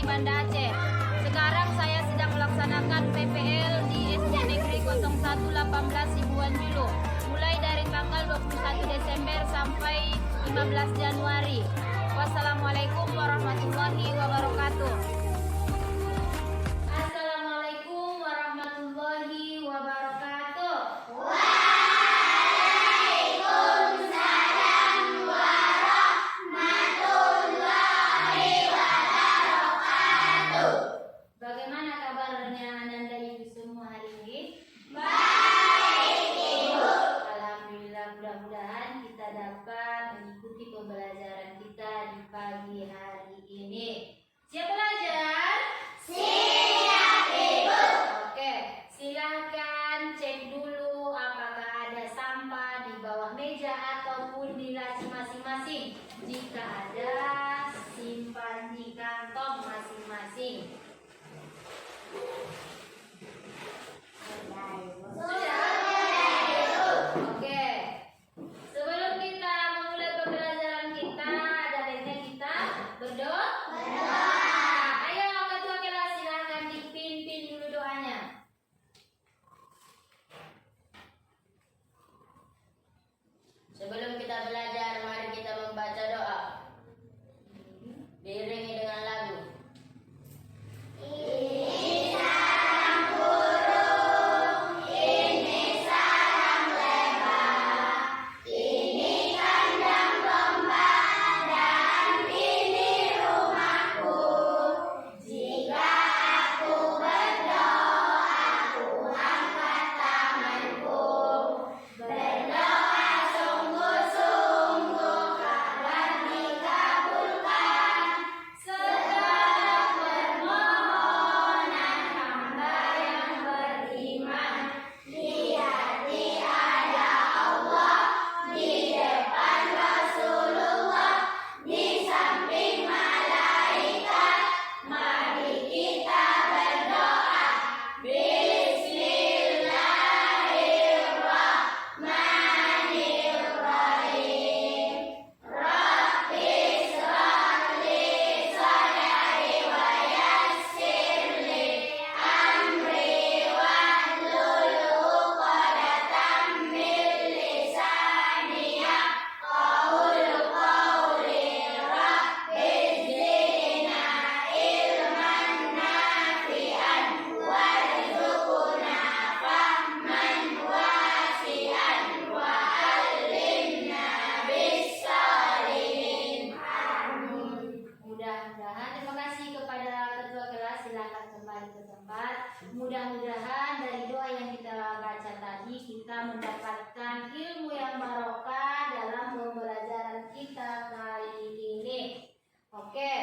Banda Aceh. Sekarang saya sedang melaksanakan PPL di SD Negeri 0118 Sibuan Julu, mulai dari tanggal 21 Desember sampai 15 Januari. Wassalamualaikum warahmatullahi wabarakatuh. Assalamualaikum warahmatullahi wabarakatuh. Bagaimana kabarnya Ananda Ibu semua hari ini? Baik, Ibu. Alhamdulillah, mudah-mudahan kita dapat mengikuti pembelajaran kita di pagi hari ini. Siap belajar? Siap, Ibu. Oke, silahkan cek dulu apakah ada sampah di bawah meja ataupun di laci masing-masing. Jika ada, simpan di kantong masing-masing. Oke. Sebelum kita memulai pembelajaran kita, ada baiknya kita berdoa. Ayo ketua kelas silahkan dipimpin dulu doanya. Sebelum kita belajar, mari kita membaca doa. Diiringi dengan lagu. Mudah-mudahan dari doa yang kita baca tadi kita mendapatkan ilmu yang barokah dalam pembelajaran kita kali ini. Oke,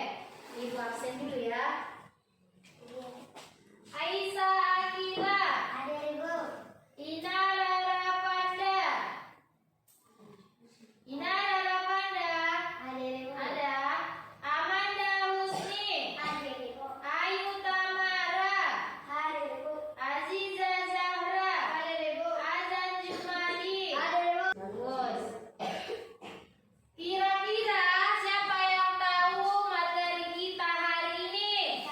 Ibu absen dulu ya. Aisyah Akila. Ada Ibu. Inara Rapanda. Inara Rapanda. Ada Ibu. Ada. Amanda Husni. Ada Ibu. Ayu Tamara. Ada Ibu. Aziza Zahra. Ada Ibu. Azan Jumadi. Ada Ibu. Bagus. Kira-kira siapa yang tahu materi kita hari ini?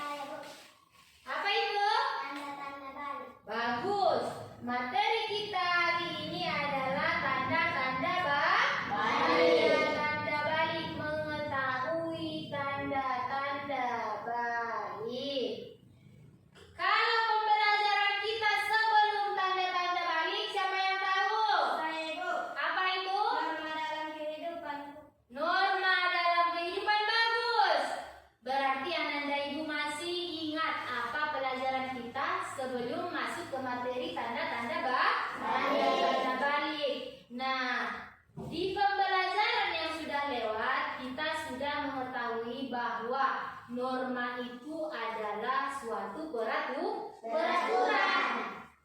Apa itu? Tanda-tanda balik. Bagus. Materi kita hari ini adalah tanda-tanda balik. Tanda balik, mengetahui tanda-tanda balik. Kalau pembelajaran kita sebelum tanda-tanda balik, siapa yang tahu? Saya, Ibu. Apa itu? Norma dalam kehidupan. Norma dalam kehidupan, bagus. Berarti Ananda Ibu masih ingat apa pelajaran kita sebelum masuk ke materi tanda-tanda balik. Nah, di pembelajaran yang sudah lewat, kita sudah mengetahui bahwa norma itu adalah suatu peraturan.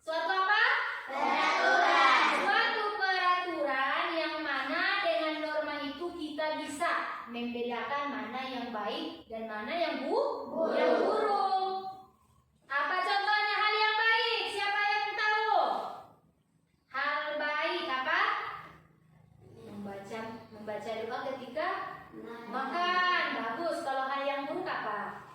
Suatu apa? Peraturan. Suatu peraturan yang mana dengan norma itu kita bisa membedakan mana yang baik dan mana yang buruk. Apa contohnya hal yang baik? Siapa yang tahu? Hal baik apa? Membaca doa ketika makan. Bagus. Kalau hal yang buruk apa?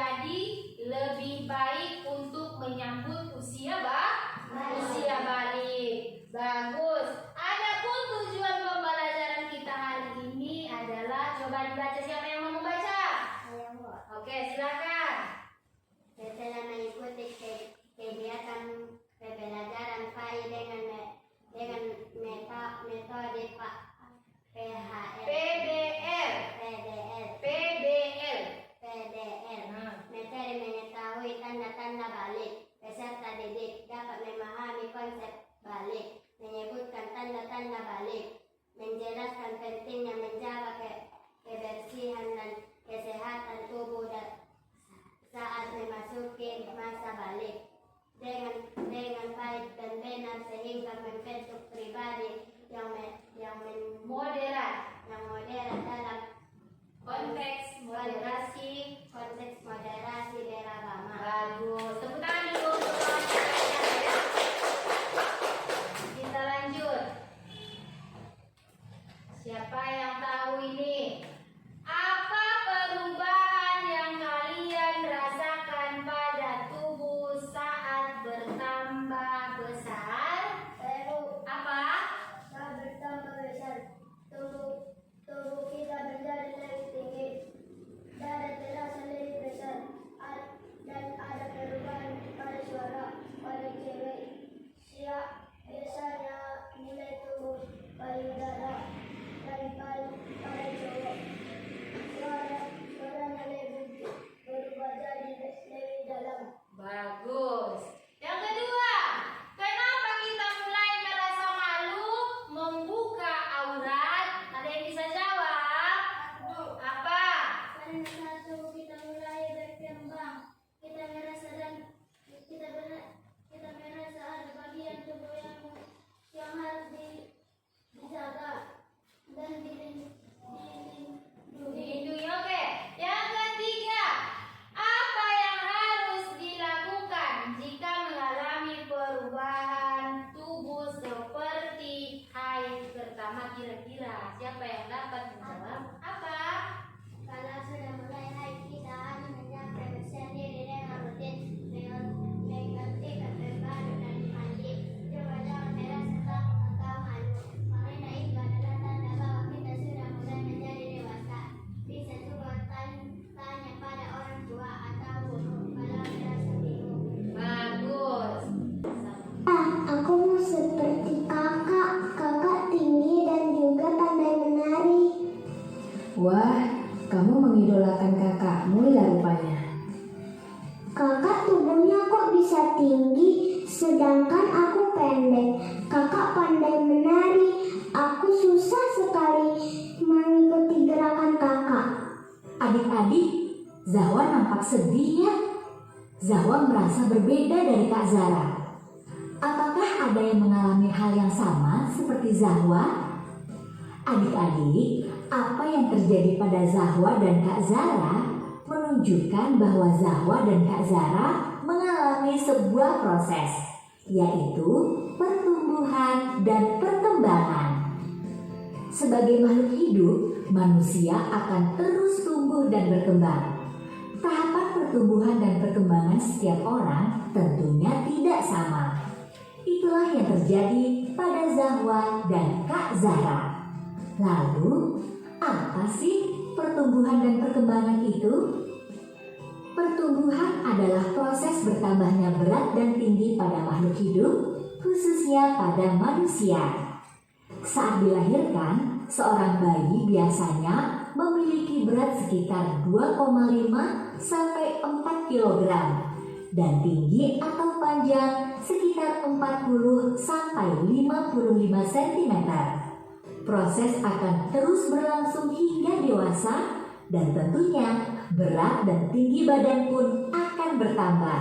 menjadi lebih baik untuk menyambut usia balik. Bagus. Adapun tujuan pembelajaran kita hari ini adalah, coba dibaca, siapa yang mau membaca? Oke, silakan. Setelah mengikuti kegiatan pembelajaran PAI dengan metode PBL, materi mengetahui tanda-tanda balik. Peserta didik dapat memahami konsep balik, menyebutkan tanda-tanda balik, menjelaskan pentingnya menjaga kebersihan dan kesehatan tubuh saat memasuki masa balik dengan baik dan benar, sehingga membentuk pribadi yang moderat dalam konteks moderasi beragama. Bagus. Tepuk tangan dulu untuk kawan-kawan ya. Kita lanjut. Siapa yang tahu ini? Apa perubahan yang kalian rasakan pada tubuh saat bertambah besar? Apa? Saat bertambah besar, tubuh kita menjadi lebih tinggi, dada terasa lebih besar, dan ada perubahan pada suara. Pada cewek biasanya mulai tumbuh payudara, dan pada cowok suaranya lebih berubah jadi lebih dalam. Bagus. Yang kedua, kenapa kita mulai merasa malu membuka aurat? Ada yang bisa jawab? Apa? Karena saat tubuh kita mulai berkembang, kita merasa ada bagian tubuh yang harus dijaga dan dilindungi. Dilindungi, oke. Yang ketiga, apa yang harus dilakukan jika mengalami perubahan tubuh seperti haid pertama? Kira-kira siapa yang dapat menjawab? Apa? Kalau sudah mulai haid, kita harus menjaga kebersihan diri dengan rutin, mengganti pakaian baru dan mandi. Coba jangan merasa takut atau malu, karena itu adalah tanda bahwa kita sudah mulai menjadi dewasa. Bisa juga tanya pada orang tua atau guru kalau merasa bingung. Bagus. Aku mau seperti kakak. Kakak tinggi dan juga pandai menari. Wah, kamu mengidolakan kakakmu ya rupanya. Kakak tubuhnya kok bisa tinggi, sedangkan aku pendek. Kakak pandai menari. Aku susah sekali mengikuti gerakan kakak. Adik-adik, Zahwa nampak sedih ya. Zahwa merasa berbeda dari Kak Zara. Apakah ada yang mengalami hal yang sama seperti Zahwa? Adik-adik, apa yang terjadi pada Zahwa dan Kak Zara menunjukkan bahwa Zahwa dan Kak Zara mengalami sebuah proses, yaitu pertumbuhan dan perkembangan. Sebagai makhluk hidup, manusia akan terus tumbuh dan berkembang. Tahapan pertumbuhan dan perkembangan setiap orang tentunya tidak sama. Itulah yang terjadi pada Zahwa dan Kak Zara. Lalu, apa sih pertumbuhan dan perkembangan itu? Pertumbuhan adalah proses bertambahnya berat dan tinggi pada makhluk hidup, khususnya pada manusia. Saat dilahirkan, seorang bayi biasanya memiliki berat sekitar 2,5 sampai 4 kg dan tinggi atau panjang sekitar 40 sampai 55 cm. Proses akan terus berlangsung hingga dewasa dan tentunya berat dan tinggi badan pun akan bertambah.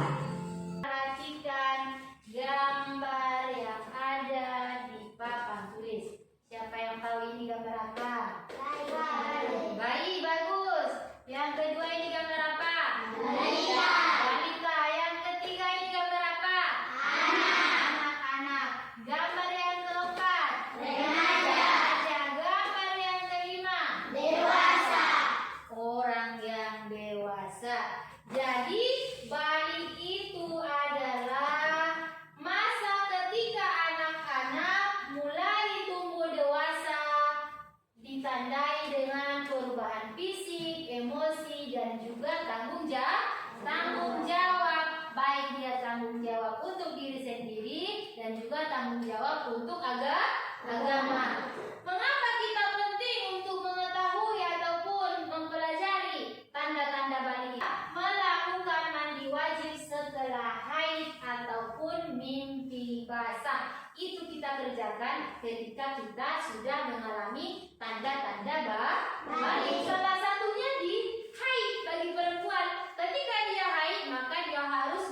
Perhatikan gambar yang ada di papan tulis. Siapa yang tahu ini gambar apa? Bayi, bagus. Yang kedua ini gambar apa? Balita. Yang ketiga ini gambar apa? Anak-anak. Gambar yang keempat? Remaja. Gambar yang kelima? Dewasa. Orang yang dewasa. Jadi Jadi balik itu adalah masa ketika anak-anak mulai tumbuh dewasa, ditandai dengan perubahan fisik, emosi, dan juga tanggung jawab. Baik dia tanggung jawab untuk diri sendiri dan juga tanggung jawab untuk agama. Mengapa kita penting untuk mengetahui ataupun mempelajari tanda-tanda balik? Melakukan mandi wajib setelah haid ataupun mimpi basah. Itu kita kerjakan ketika kita sudah mengalami tanda-tanda balik. Salah satunya di haid bagi perempuan. Ketika dia haid maka dia harus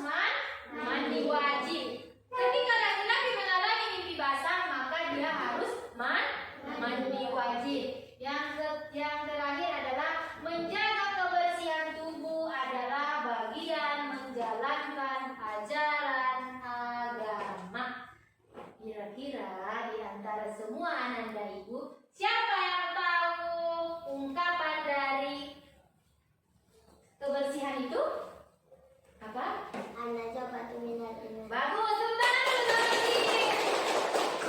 mandi wajib. Ketika laki-laki mengalami mimpi basah maka dia harus mandi wajib. Yang terakhir adalah menjaga kebersihan tubuh adalah bagian menjalankan ajaran agama. Kira-kira di antara semua ananda ibu, siapa yang tahu ungkapan dari kebersihan itu? Apa? Anak coba tuh minat ini. Bagus, tepuk tangan dulu sama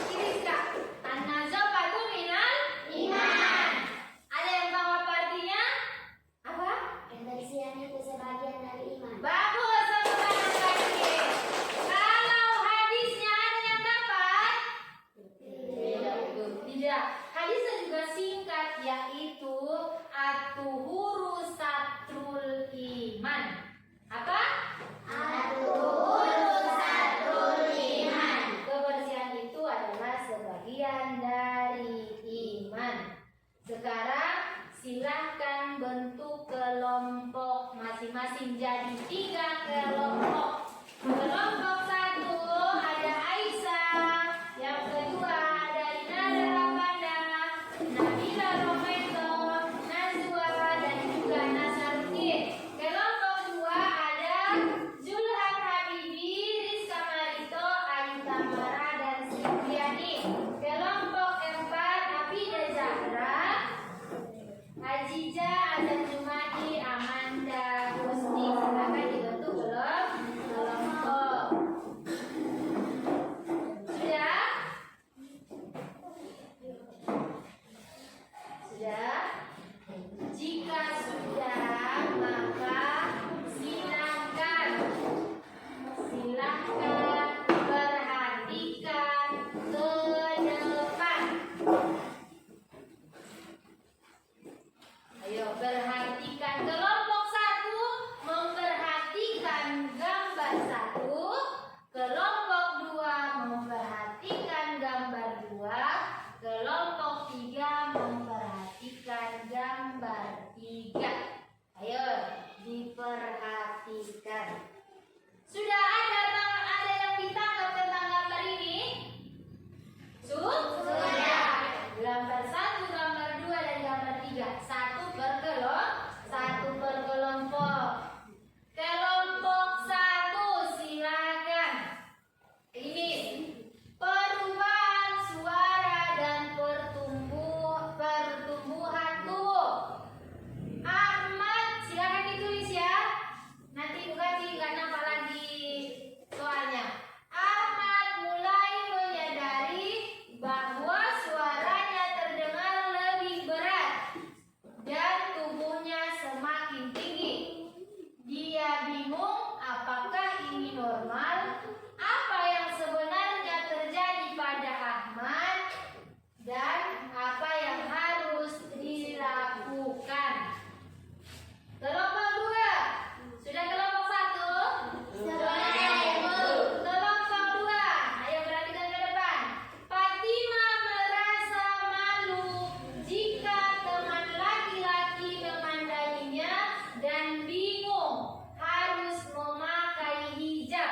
Kiri Kak. An-nazafatu minal iman. Ada yang tahu apa artinya? Apa? Kebersihan itu sebagian dari iman. Bagus, tepuk tangan lagi. Kalau hadisnya ada yang dapat? Tidak. Hadisnya juga singkat, yaitu at-tuhuru satrul iman. Apa? Kebersihan itu adalah sebagian dari iman. Sekarang silahkan bentuk kelompok masing-masing jadi 3 kelompok. Kelompok 1 ada Aisyah, yang kedua ada Inara Ravanda, Nabila Rometo, Nazwa, dan juga Nasaruddin. Kelompok 2 ada Zulhan Habibi, Rizka Marito, Ayu Tamara, dan Sriviani. Kelompok 4 Abida Zahra, Aziza, Azam Jumadi, Amanda, Gusti. Silakan dibentuk kelompok. Sudah? Sudah? Jika sudah, maka silakan perhatikan ke depan. Ayo perhatikan. Kelompok 1 memperhatikan gambar 1, kelompok 2 memperhatikan gambar 2, kelompok 3 memperhatikan gambar 3. Ayo diperhatikan. Sudah ada yang ditangkap tentang gambar ini? Sudah. Gambar 1, gambar 2, dan gambar 3. Satu per kelompok. Kelompok 1 silakan. Ini perubahan suara dan pertumbuhan tubuh. Ahmad, silakan ditulis ya. Nanti bukan nggak nampak lagi soalnya. Ahmad mulai menyadari bahwa suaranya terdengar lebih berat dan tubuhnya semakin tinggi. Dia bingung apakah ini normal, apa yang sebenarnya terjadi pada Ahmad, dan apa yang harus dilakukan. Kelompok 2, sudah kelompok 1? Kelompok 2, ayo perhatikan ke depan. Fatimah merasa malu jika teman laki-laki memandanginya dan bingung harus memakai hijab.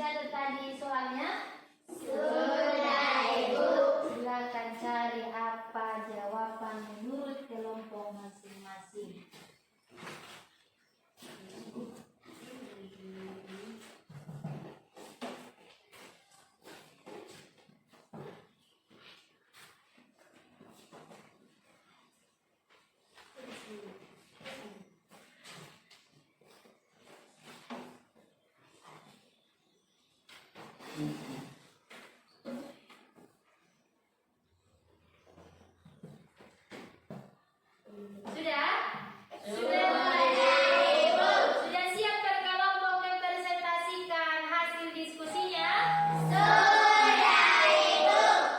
catat tadi soalnya? Sudah, Ibu. Silakan cari apa jawaban menurut kelompok masing-masing. Sudah? Sudah siap berkelompok mempresentasikan hasil diskusinya?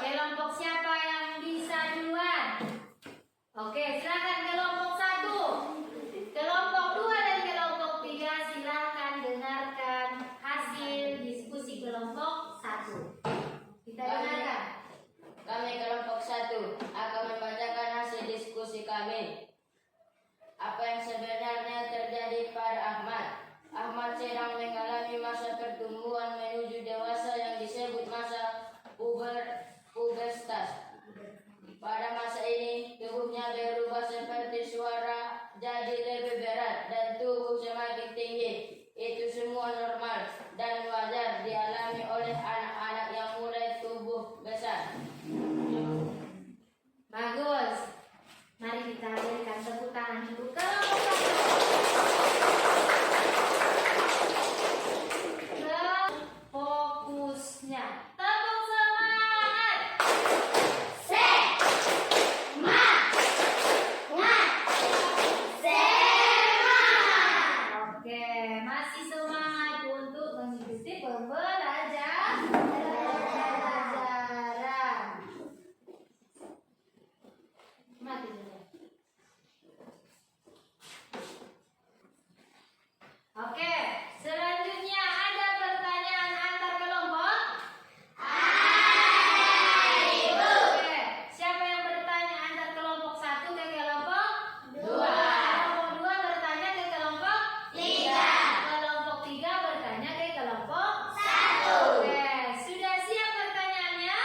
Kelompok siapa yang bisa duluan? Oke, silakan kelompok 1. Kelompok 2 dan kelompok 3 silakan dengarkan hasil diskusi kelompok 1. Kita dengarkan. Kami kelompok 1 akan membacakan hasil diskusi kami. Apa yang sebenarnya terjadi pada Ahmad? Ahmad sedang mengalami masa pertumbuhan menuju dewasa yang disebut masa pubertas. Pada masa ini, tubuhnya berubah seperti suara jadi lebih berat dan tubuh semakin tinggi. Itu semua normal dan wajar dialami oleh anak-anak yang mulai tumbuh besar. Bagus. Mari kita berikan tepuk tangan untuk kelompok 1. Fokusnya. Tepuk semangat. Oke, masih semangat untuk mengikuti pembelajaran. Mati dulu. Oke, selanjutnya ada pertanyaan antar kelompok. Oke, siapa yang bertanya antar kelompok 1 ke kelompok 2? Kelompok 2 bertanya ke kelompok 3. Kelompok 3 bertanya ke kelompok 1. Oke, sudah siap pertanyaannya?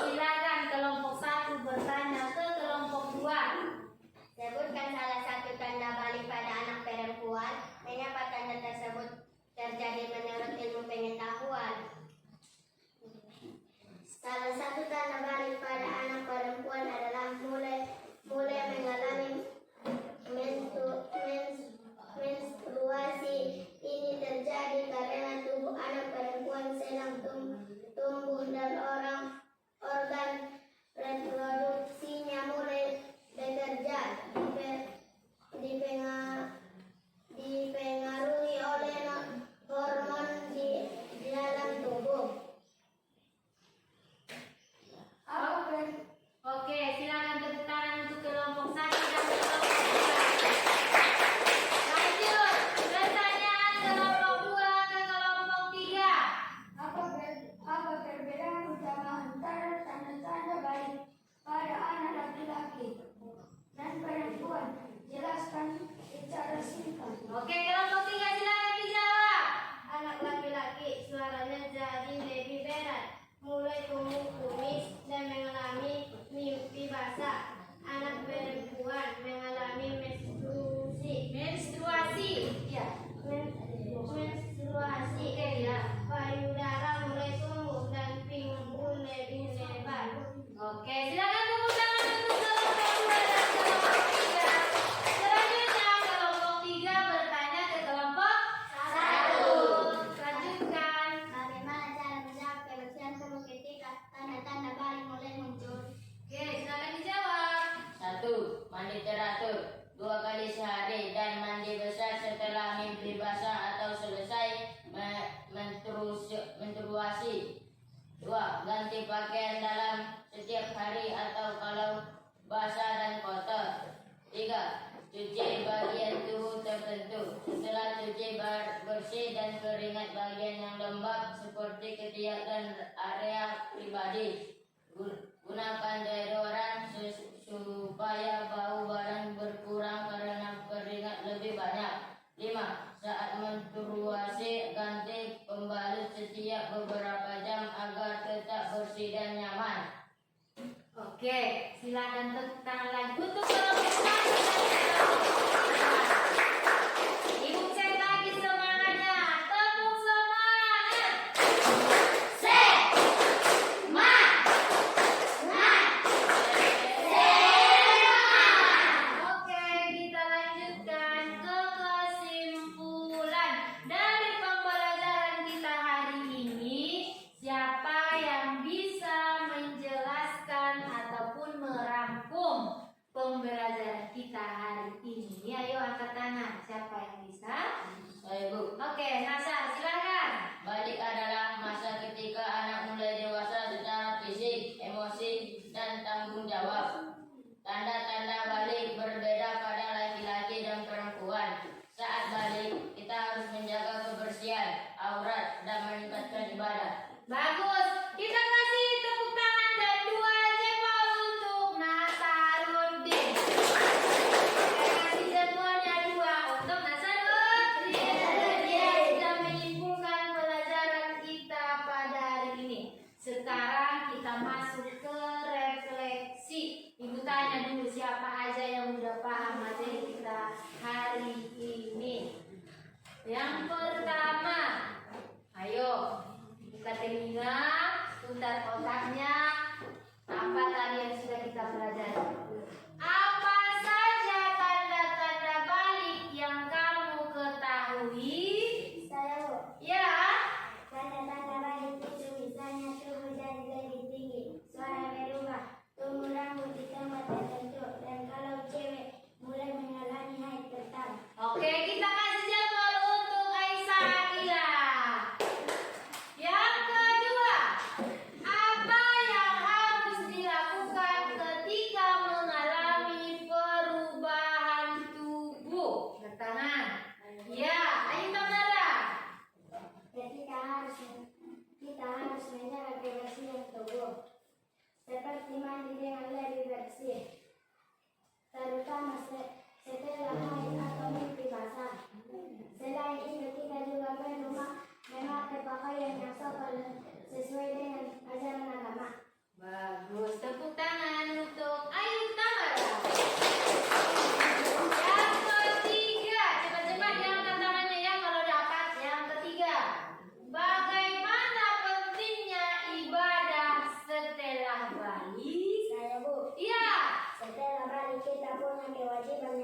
Silakan kelompok 1 bertanya ke kelompok 2. Sebutkan salah satu tanda balik pada anak perempuan. Mengapa tanda tersebut terjadi menurut ilmu pengetahuan? Salah satu tanda balik pada anak perempuan adalah mulai mengalami menstruasi. Ini terjadi karena tubuh anak perempuan sedang tumbuh dan organ reproduksinya mulai bekerja, dipengaruhi oleh hormon di dalam tubuh. Oke, silakan tepuk tangan untuk kelompok 1 dan kelompok 2. Lanjut, pertanyaan kelompok 2 ke kelompok 3. Apa perbedaan utama antara tanda-tanda balik pada anak laki-laki dan perempuan? Jelaskan secara singkat. Oke, kelompok 3 silakan dijawab. Anak laki-laki suaranya jadi lebih berat, mulai tumbuh kumis dan mengalami mimpi basah. Anak perempuan mengalami menstruasi. Ya. Menstruasi. Oke, ya. Payudara mulai tumbuh dan pinggul lebih lebar. Oke, silakan tepuk tangan untuk kelompok 2 dan kelompok 3. Selanjutnya kelompok 3 bertanya ke kelompok 1. Lanjutkan. Bagaimana cara menjawab kebersihan tubuh ketika tanda-tanda balik mulai muncul? Oke, silakan dijawab. 1. Mandi teratur 2 kali sehari dan mandi besar setelah mimpi basah atau selesai menstruasi. 2. Ganti pakaian dalam setiap hari atau kalau basah dan kotor. 3. Cuci bagian tubuh tertentu. Setelah cuci bersih dan keringat bagian yang lembab seperti ketiak dan area pribadi. Gunakan deodoran supaya bau badan berkurang karena keringat lebih banyak. 5. Saat menstruasi, ganti pembalut setiap beberapa jam agar tetap bersih dan nyaman. Oke, silakan tepuk tangan lagi untuk kelompok. Ibu cek lagi semangatnya. Tepuk semangat. Oke, kita lanjutkan ke kesimpulan dari pembelajaran kita hari ini. Siapa yang bisa menjelaskan ataupun merangkum pembelajaran kita hari ini? Ayo angkat tangan. Siapa yang bisa? Saya Bu. Oke, Nasar, silakan. Balik adalah masa ketika anak mulai dewasa secara fisik, emosi, dan tanggung jawab. Tanda-tanda balik berbeda pada laki-laki dan perempuan. Saat balik, kita harus menjaga kebersihan, aurat, dan meningkatkan ibadah. Bagus. Kita kasih tepuk tangan dan 2 jempol untuk Nasaruddin. Kita kasih jempolnya 2 untuk Nasaruddin. Dia sudah menyimpulkan pelajaran kita pada hari ini. Sekarang kita masuk ke refleksi. Ibu tanya dulu siapa aja yang udah paham materi kita hari ini. Yang pertama, ayo buka telinga, putar otaknya. Apa tadi yang sudah kita pelajari? Apa saja tanda-tanda balik yang kamu ketahui? Saya Bu. Ya, Tanda-tanda balik itu misalnya tubuh jadi lebih tinggi, suara berubah, tumbuh rambut di tempat tertentu, dan kalau cewek mulai mengalami haid pertama. oke, kita kasih jempol untuk Aisyah Akila. Yang kedua, apa yang harus dilakukan ketika mengalami perubahan tubuh? Bertangan. Ya, ayo Tamara. Kita harus menjaga kebersihan tubuh, seperti mandi dengan lebih bersih, terutama setelah haid atau mimpi basah. Selain itu, kita juga perlu memakai pakaian yang sopan sesuai dengan ajaran agama. Bagus, tepuk tangan untuk Ayu Tamara. Yang ketiga, cepat-cepat diangkat tangannya ya kalau dapat. Yang ketiga, bagaimana pentingnya ibadah setelah balik? Saya Bu, Iya, setelah balik kita punya kewajiban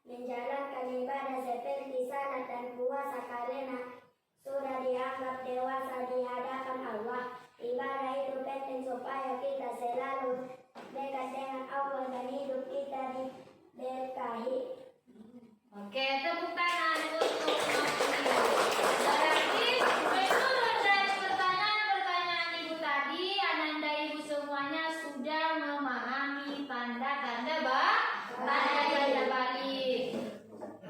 menjalankan ibadah seperti salat dan puasa karena sudah dianggap dewasa di hadapan Allah. Ibadah itu penting supaya kita selalu dekat dengan Allah dan hidup kita diberkahi. oke, tepuk tangan untuk Berarti menurut dari pertanyaan-pertanyaan ibu tadi, Ananda ibu semuanya sudah memahami tanda-tanda balik.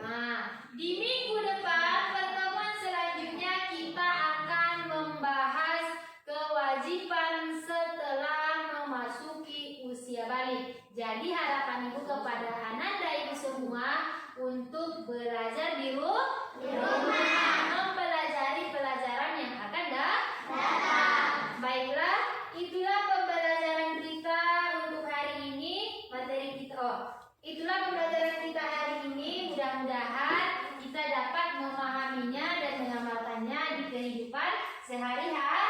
Nah, di minggu depan pertemuan selanjutnya kita akan membahas kewajiban setelah memasuki usia balik. Jadi harapan ibu kepada Ananda ibu semua untuk belajar di rumah, mempelajari pelajaran yang akan datang. Baiklah, itulah pembelajaran kita untuk hari ini. Materi kita, itulah pembelajaran kita hari ini. Mudah-mudahan kita dapat memahaminya dan mengamalkannya di kehidupan sehari-hari.